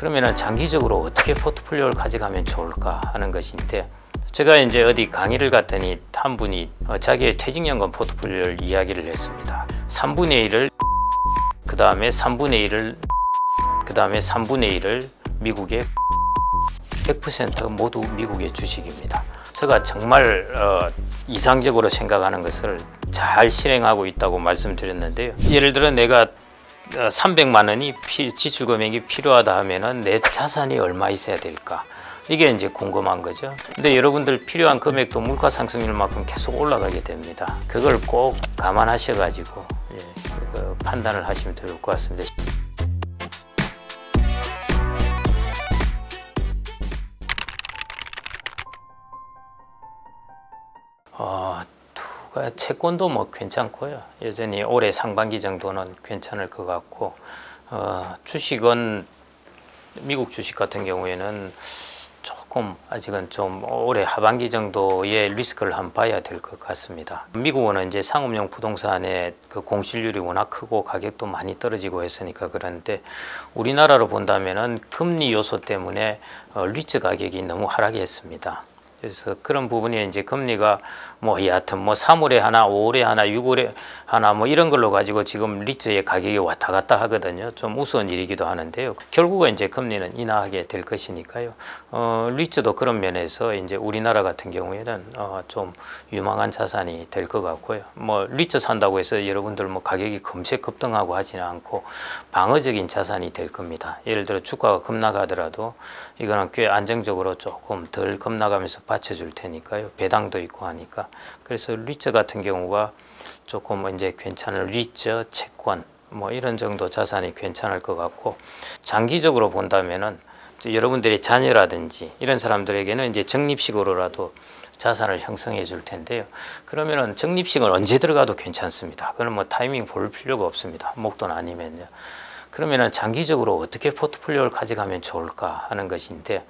그러면은 장기적으로 어떻게 포트폴리오를 가져가면 좋을까 하는 것인데, 제가 이제 어디 강의를 갔더니 한 분이 자기의 퇴직연금 포트폴리오를 이야기를 했습니다. 3분의 1을 그 다음에 3분의 1을 그 다음에 3분의 1을 미국의 100% 모두 미국의 주식입니다. 제가 정말 이상적으로 생각하는 것을 잘 실행하고 있다고 말씀드렸는데요. 예를 들어 내가 300만 원이 지출 금액이 필요하다 하면은 내 자산이 얼마 있어야 될까? 이게 이제 궁금한 거죠. 근데 여러분들 필요한 금액도 물가 상승률만큼 계속 올라가게 됩니다. 그걸 꼭 감안하셔가지고 판단을 하시면 좋을 것 같습니다. 채권도 뭐 괜찮고요. 여전히 올해 상반기 정도는 괜찮을 것 같고, 주식은 미국 주식 같은 경우에는 조금 아직은 좀 올해 하반기 정도의 리스크를 한번 봐야 될 것 같습니다. 미국은 이제 상업용 부동산의 그 공실률이 워낙 크고 가격도 많이 떨어지고 했으니까 그런데, 우리나라로 본다면은 금리 요소 때문에 리츠 가격이 너무 하락했습니다. 그래서 그런 부분이 이제 금리가 뭐 여하튼 뭐 3월에 하나, 5월에 하나, 6월에 하나 뭐 이런 걸로 가지고 지금 리츠의 가격이 왔다 갔다 하거든요. 좀 우스운 일이기도 하는데요. 결국은 이제 금리는 인하하게 될 것이니까요. 리츠도 그런 면에서 이제 우리나라 같은 경우에는 좀 유망한 자산이 될 것 같고요. 뭐 리츠 산다고 해서 여러분들 뭐 가격이 금세 급등하고 하지는 않고 방어적인 자산이 될 겁니다. 예를 들어 주가가 급락하더라도 이거는 꽤 안정적으로 조금 덜 급락하면서 받쳐줄 테니까요. 배당도 있고 하니까. 그래서 리츠 같은 경우가 조금 이제 괜찮은 리츠, 채권 뭐 이런 정도 자산이 괜찮을 것 같고, 장기적으로 본다면은 여러분들의 자녀라든지 이런 사람들에게는 이제 적립식으로라도 자산을 형성해 줄 텐데요. 그러면은 적립식은 언제 들어가도 괜찮습니다. 그건 뭐 타이밍 볼 필요가 없습니다. 목돈 아니면요. 그러면은 장기적으로 어떻게 포트폴리오를 가져가면 좋을까 하는 것인데,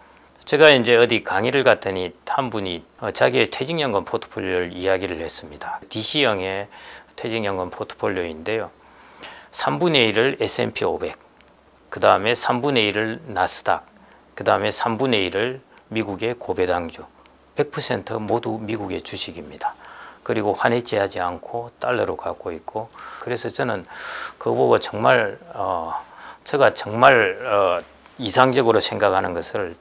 제가 이제 어디 강의를 갔더니 한 분이 자기의 퇴직연금 포트폴리오를 이야기를 했습니다. DC형의 퇴직연금 포트폴리오인데요. 3분의 1을 S&P 500, 그 다음에 3분의 1을 나스닥, 그 다음에 3분의 1을 미국의 고배당주, 100% 모두 미국의 주식입니다. 그리고 환해지하지 않고 달러로 갖고 있고, 그래서 저는 그거 보고 정말 제가 정말 이상적으로 생각하는 것을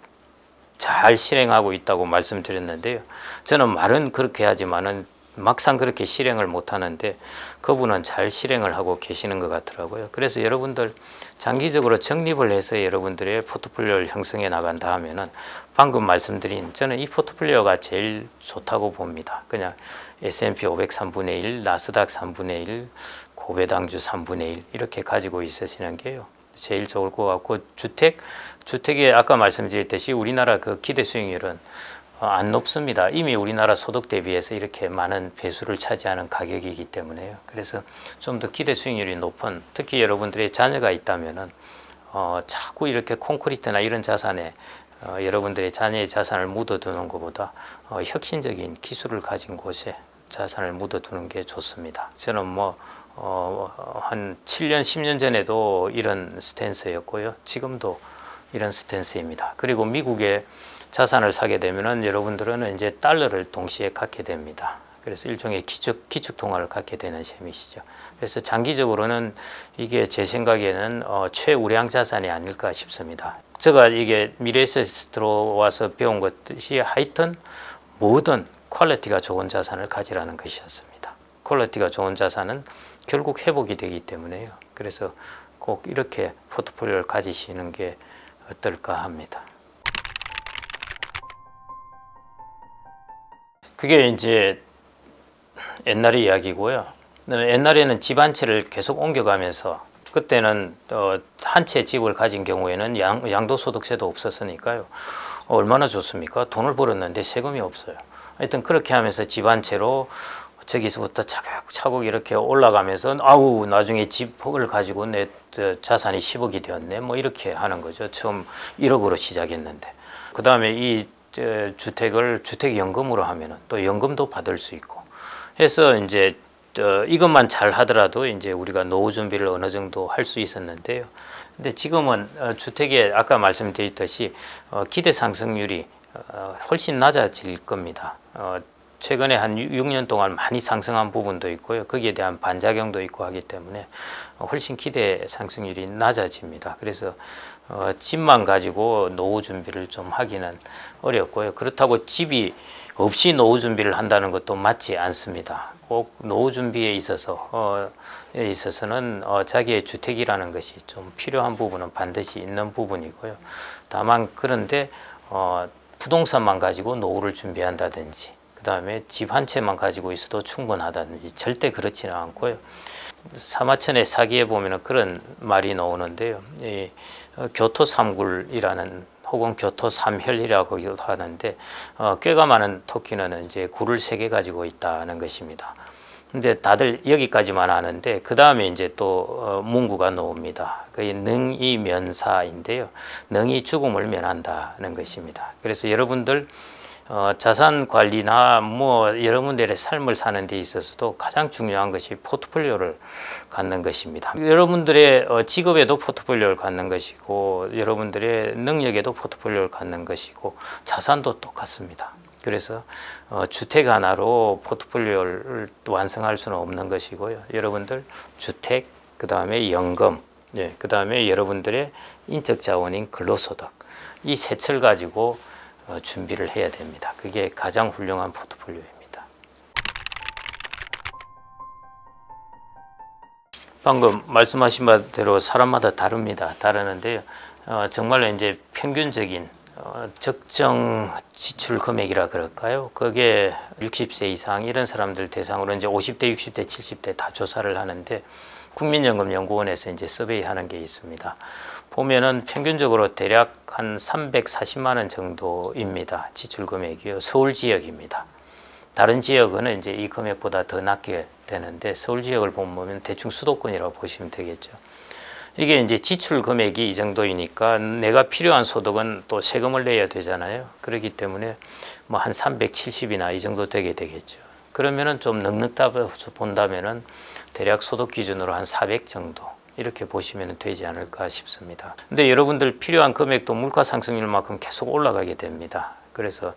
잘 실행하고 있다고 말씀드렸는데요. 저는 말은 그렇게 하지만은 막상 그렇게 실행을 못 하는데 그분은 잘 실행을 하고 계시는 것 같더라고요. 그래서 여러분들 장기적으로 적립을 해서 여러분들의 포트폴리오를 형성해 나간다 하면은 방금 말씀드린 저는 이 포트폴리오가 제일 좋다고 봅니다. 그냥 S&P 500 3분의 1, 나스닥 3분의 1, 고배당주 3분의 1 이렇게 가지고 있으시는 게요. 제일 좋을 것 같고, 주택이 아까 말씀드렸듯이 우리나라 그 기대 수익률은 안 높습니다. 이미 우리나라 소득 대비해서 이렇게 많은 배수를 차지하는 가격이기 때문에요. 그래서 좀 더 기대 수익률이 높은, 특히 여러분들의 자녀가 있다면은 자꾸 이렇게 콘크리트나 이런 자산에 여러분들의 자녀의 자산을 묻어두는 것보다 혁신적인 기술을 가진 곳에 자산을 묻어두는 게 좋습니다. 저는 뭐 한 7년, 10년 전에도 이런 스탠스였고요. 지금도 이런 스탠스입니다. 그리고 미국의 자산을 사게 되면은 여러분들은 이제 달러를 동시에 갖게 됩니다. 그래서 일종의 기축통화를 갖게 되는 셈이시죠. 그래서 장기적으로는 이게 제 생각에는 최우량 자산이 아닐까 싶습니다. 제가 이게 미래에서 들어와서 배운 것이 하여튼 모든 퀄리티가 좋은 자산을 가지라는 것이었습니다. 퀄리티가 좋은 자산은 결국 회복이 되기 때문에요. 그래서 꼭 이렇게 포트폴리오를 가지시는 게 어떨까 합니다. 그게 이제 옛날의 이야기고요. 옛날에는 집 한 채를 계속 옮겨가면서, 그때는 한 채 집을 가진 경우에는 양도소득세도 없었으니까요. 얼마나 좋습니까? 돈을 벌었는데 세금이 없어요. 하여튼 그렇게 하면서 집 한 채로 저기서부터 차곡차곡 이렇게 올라가면서 아우 나중에 집을 가지고 내 자산이 10억이 되었네 뭐 이렇게 하는 거죠. 처음 1억으로 시작했는데, 그 다음에 이 주택을 주택연금으로 하면은 또 연금도 받을 수 있고 해서 이제 이것만 잘 하더라도 이제 우리가 노후 준비를 어느 정도 할 수 있었는데요. 근데 지금은 주택에 아까 말씀드렸듯이 기대 상승률이 훨씬 낮아질 겁니다. 최근에 한 6년 동안 많이 상승한 부분도 있고요. 거기에 대한 반작용도 있고 하기 때문에 훨씬 기대 상승률이 낮아집니다. 그래서 집만 가지고 노후 준비를 좀 하기는 어렵고요. 그렇다고 집이 없이 노후 준비를 한다는 것도 맞지 않습니다. 꼭 노후 준비에 있어서는 자기의 주택이라는 것이 좀 필요한 부분은 반드시 있는 부분이고요. 다만 그런데 부동산만 가지고 노후를 준비한다든지 그 다음에 집 한 채만 가지고 있어도 충분하다든지 절대 그렇지는 않고요. 사마천의 사기에 보면 그런 말이 나오는데요. 이 교토삼굴이라는 혹은 교토삼혈이라고도 하는데 꾀가 많은 토끼는 이제 굴을 3개 가지고 있다는 것입니다. 근데 다들 여기까지만 아는데 그 다음에 이제 또 문구가 나옵니다. 그게 능이면사인데요. 능이 죽음을 면한다는 것입니다. 그래서 여러분들 자산 관리나 뭐 여러분들의 삶을 사는 데 있어서도 가장 중요한 것이 포트폴리오를 갖는 것입니다. 여러분들의 직업에도 포트폴리오를 갖는 것이고 여러분들의 능력에도 포트폴리오를 갖는 것이고 자산도 똑같습니다. 그래서 주택 하나로 포트폴리오를 완성할 수는 없는 것이고요. 여러분들 주택, 그 다음에 연금, 그 다음에 여러분들의 인적 자원인 근로소득 이 세 채를 가지고 준비를 해야 됩니다. 그게 가장 훌륭한 포트폴리오입니다. 방금 말씀하신 바대로 사람마다 다릅니다. 다르는데요. 정말로 이제 평균적인 적정 지출 금액이라 그럴까요? 그게 60세 이상 이런 사람들 대상으로 이제 50대, 60대, 70대 다 조사를 하는데 국민연금연구원에서 이제 서베이하는 게 있습니다. 보면은 평균적으로 대략 한 340만 원 정도입니다. 지출 금액이요. 서울 지역입니다. 다른 지역은 이제 이 금액보다 더 낮게 되는데 서울 지역을 보면 대충 수도권이라고 보시면 되겠죠. 이게 이제 지출 금액이 이 정도이니까 내가 필요한 소득은 또 세금을 내야 되잖아요. 그렇기 때문에 뭐 한 370이나 이 정도 되게 되겠죠. 그러면은 좀 넉넉다 본다면은 대략 소득 기준으로 한 400 정도 이렇게 보시면 되지 않을까 싶습니다. 근데 여러분들 필요한 금액도 물가 상승률만큼 계속 올라가게 됩니다. 그래서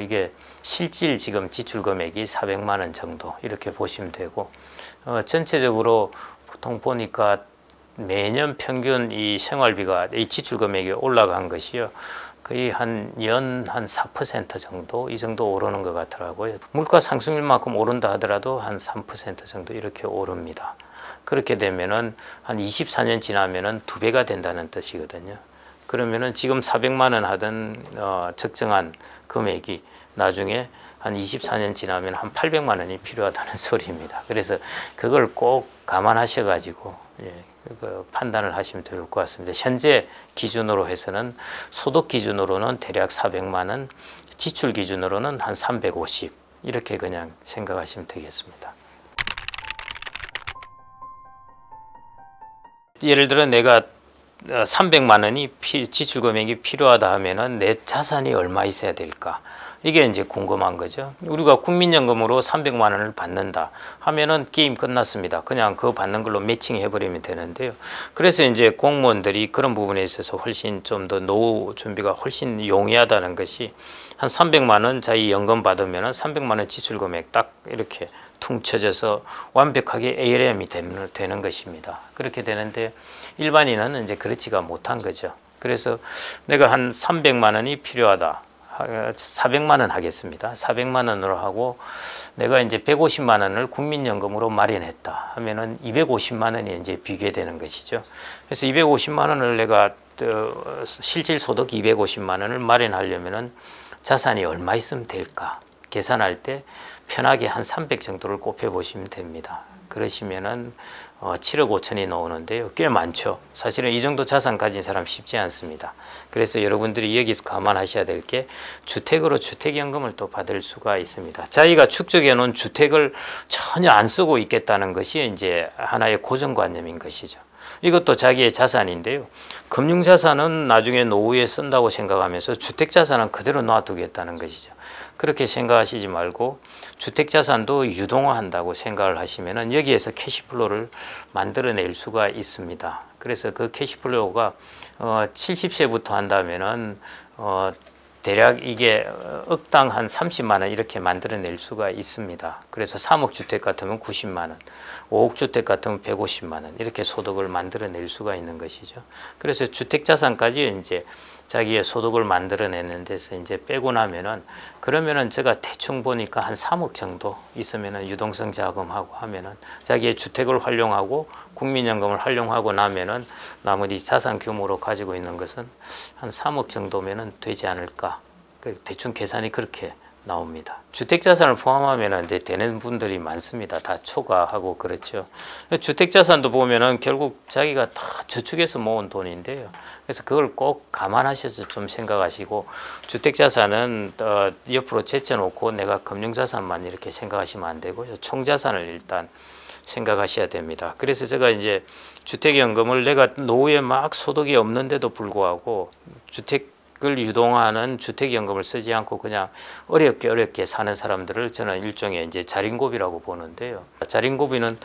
이게 실질 지금 지출 금액이 400만 원 정도 이렇게 보시면 되고 전체적으로 보통 보니까 매년 평균 이 생활비가 이 지출 금액이 올라간 것이요. 거의 연 4% 정도 이 정도 오르는 것 같더라고요. 물가 상승률만큼 오른다 하더라도 한 3% 정도 이렇게 오릅니다. 그렇게 되면은 한 24년 지나면은 2배가 된다는 뜻이거든요. 그러면은 지금 400만 원 하던 적정한 금액이 나중에 한 24년 지나면 한 800만 원이 필요하다는 소리입니다. 그래서 그걸 꼭 감안하셔가지고 판단을 하시면 될 것 같습니다. 현재 기준으로 해서는 소득 기준으로는 대략 400만 원, 지출 기준으로는 한 350 이렇게 그냥 생각하시면 되겠습니다. 예를 들어 내가 300만 원이 지출 금액이 필요하다 하면은 내 자산이 얼마 있어야 될까? 이게 이제 궁금한 거죠. 우리가 국민연금으로 300만 원을 받는다 하면은 게임 끝났습니다. 그냥 그거 받는 걸로 매칭해 버리면 되는데요. 그래서 이제 공무원들이 그런 부분에 있어서 훨씬 좀 더 노후 준비가 훨씬 용이하다는 것이 한 300만 원 자기 연금 받으면은 300만 원 지출 금액 딱 이렇게 퉁쳐져서 완벽하게 ALM이 되는 것입니다. 그렇게 되는데 일반인은 이제 그렇지가 못한 거죠. 그래서 내가 한 300만 원이 필요하다. 400만 원 하겠습니다. 400만 원으로 하고 내가 이제 150만 원을 국민연금으로 마련했다 하면은 250만 원이 이제 비교되는 것이죠. 그래서 250만 원을 내가 실질 소득 250만 원을 마련하려면은 자산이 얼마 있으면 될까? 계산할 때 편하게 한 300 정도를 꼽혀 보시면 됩니다. 그러시면은 7억 5천이 나오는데요. 꽤 많죠. 사실은 이 정도 자산 가진 사람 쉽지 않습니다. 그래서 여러분들이 여기서 감안하셔야 될 게 주택으로 주택연금을 또 받을 수가 있습니다. 자기가 축적해 놓은 주택을 전혀 안 쓰고 있겠다는 것이 이제 하나의 고정관념인 것이죠. 이것도 자기의 자산인데요. 금융자산은 나중에 노후에 쓴다고 생각하면서 주택자산은 그대로 놔두겠다는 것이죠. 그렇게 생각하시지 말고 주택자산도 유동화한다고 생각을 하시면 여기에서 캐시플로를 만들어낼 수가 있습니다. 그래서 그 캐시플로우가 70세부터 한다면은 대략 이게 억당 한 30만 원 이렇게 만들어낼 수가 있습니다. 그래서 3억 주택 같으면 90만 원, 5억 주택 같으면 150만 원 이렇게 소득을 만들어낼 수가 있는 것이죠. 그래서 주택 자산까지 이제 자기의 소득을 만들어내는 데서 이제 빼고 나면은 그러면은 제가 대충 보니까 한 3억 정도 있으면은 유동성 자금하고 하면은 자기의 주택을 활용하고 국민연금을 활용하고 나면은 나머지 자산 규모로 가지고 있는 것은 한 3억 정도면은 되지 않을까. 대충 계산이 그렇게 나옵니다. 주택자산을 포함하면 이제 되는 분들이 많습니다. 다 초과하고 그렇죠. 주택자산도 보면은 결국 자기가 다 저축해서 모은 돈인데요. 그래서 그걸 꼭 감안하셔서 좀 생각하시고 주택자산은 옆으로 제쳐놓고 내가 금융자산만 이렇게 생각하시면 안 되고요. 총자산을 일단 생각하셔야 됩니다. 그래서 제가 이제 주택연금을 내가 노후에 막 소득이 없는데도 불구하고 주택을 유동하는 주택연금을 쓰지 않고 그냥 어렵게 사는 사람들을 저는 일종의 이제 자린고비라고 보는데요. 자린고비는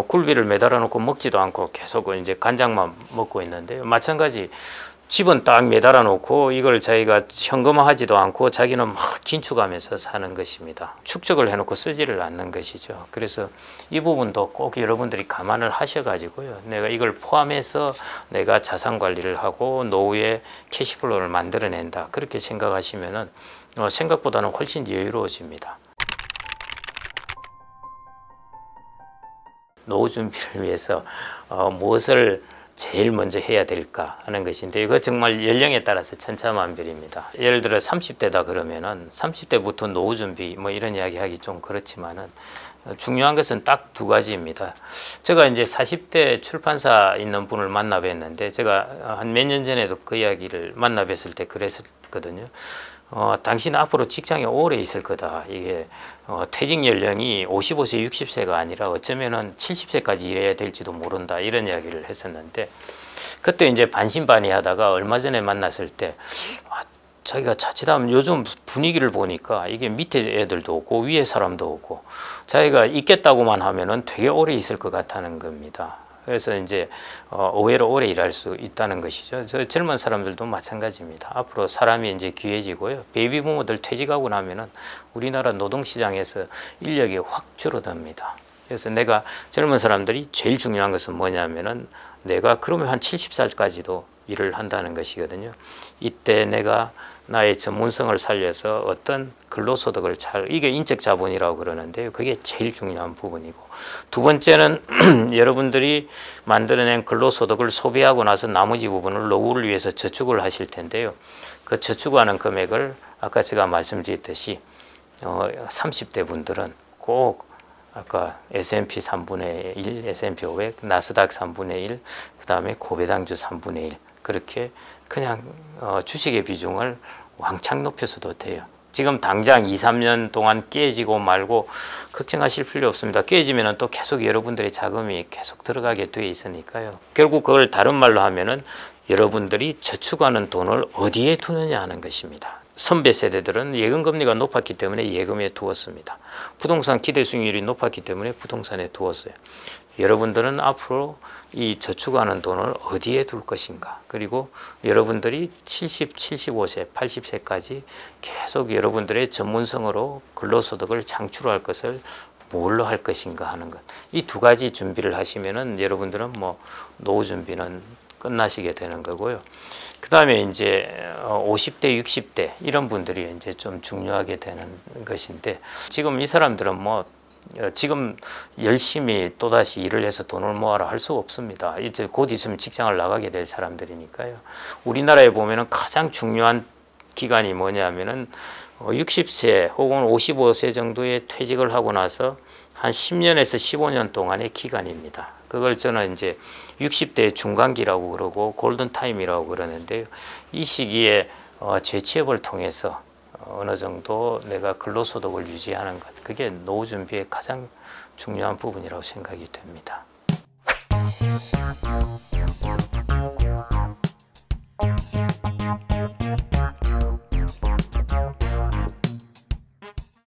굴비를 매달아 놓고 먹지도 않고 계속 이제 간장만 먹고 있는데요. 마찬가지 집은 딱 매달아 놓고 이걸 자기가 현금화하지도 않고 자기는 막 긴축하면서 사는 것입니다. 축적을 해놓고 쓰지를 않는 것이죠. 그래서 이 부분도 꼭 여러분들이 감안을 하셔가지고요. 내가 이걸 포함해서 내가 자산 관리를 하고 노후에 캐시플로우를 만들어낸다. 그렇게 생각하시면은 생각보다는 훨씬 여유로워집니다. 노후 준비를 위해서 무엇을 제일 먼저 해야 될까 하는 것인데 이거 정말 연령에 따라서 천차만별입니다. 예를 들어 30대다 그러면은 30대부터 노후 준비 뭐 이런 이야기 하기 좀 그렇지만은 중요한 것은 딱 두 가지입니다. 제가 이제 40대 출판사 있는 분을 만나 뵀는데 제가 한 몇 년 전에도 그 이야기를 만나 뵀을 때 그랬었거든요. 당신 앞으로 직장에 오래 있을 거다. 이게 퇴직 연령이 55세, 60세가 아니라 어쩌면은 70세까지 일해야 될지도 모른다. 이런 이야기를 했었는데 그때 이제 반신반의하다가 얼마 전에 만났을 때 자기가 자칫하면 요즘 분위기를 보니까 이게 밑에 애들도 없고 위에 사람도 없고 자기가 있겠다고만 하면은 되게 오래 있을 것 같다는 겁니다. 그래서 이제 의외로 오래 일할 수 있다는 것이죠. 젊은 사람들도 마찬가지입니다. 앞으로 사람이 이제 귀해지고요. 베이비 부모들 퇴직하고 나면은 우리나라 노동시장에서 인력이 확 줄어듭니다. 그래서 내가 젊은 사람들이 제일 중요한 것은 뭐냐면은 내가 그러면 한 70살까지도 일을 한다는 것이거든요. 이때 내가 나의 전문성을 살려서 어떤 근로소득을 이게 인적 자본이라고 그러는데요. 그게 제일 중요한 부분이고 두 번째는 여러분들이 만들어낸 근로소득을 소비하고 나서 나머지 부분을 노후를 위해서 저축을 하실 텐데요. 그 저축하는 금액을 아까 제가 말씀드렸듯이 30대 분들은 꼭 아까 S&P 3분의 1, S&P 500, 나스닥 3분의 1, 그 다음에 고배당주 3분의 1 그렇게 그냥 주식의 비중을 왕창 높여서도 돼요. 지금 당장 2, 3년 동안 깨지고 말고 걱정하실 필요 없습니다. 깨지면 또 계속 여러분들의 자금이 계속 들어가게 돼 있으니까요. 결국 그걸 다른 말로 하면은 여러분들이 저축하는 돈을 어디에 두느냐 하는 것입니다. 선배 세대들은 예금 금리가 높았기 때문에 예금에 두었습니다. 부동산 기대 수익률이 높았기 때문에 부동산에 두었어요. 여러분들은 앞으로 이 저축하는 돈을 어디에 둘 것인가? 그리고 여러분들이 70, 75세, 80세까지 계속 여러분들의 전문성으로 근로소득을 창출할 것을 뭘로 할 것인가 하는 것. 이 두 가지 준비를 하시면은 여러분들은 뭐 노후 준비는 끝나시게 되는 거고요. 그 다음에 이제 50대, 60대 이런 분들이 이제 좀 중요하게 되는 것인데 지금 이 사람들은 뭐 지금 열심히 또다시 일을 해서 돈을 모아라 할 수 없습니다. 이제 곧 있으면 직장을 나가게 될 사람들이니까요. 우리나라에 보면은 가장 중요한 기간이 뭐냐면은 60세 혹은 55세 정도에 퇴직을 하고 나서 한 10년에서 15년 동안의 기간입니다. 그걸 저는 이제 60대 중간기라고 그러고 골든타임이라고 그러는데요. 이 시기에 재취업을 통해서 어느 정도 내가 근로소득을 유지하는 것, 그게 노후 준비의 가장 중요한 부분이라고 생각이 됩니다.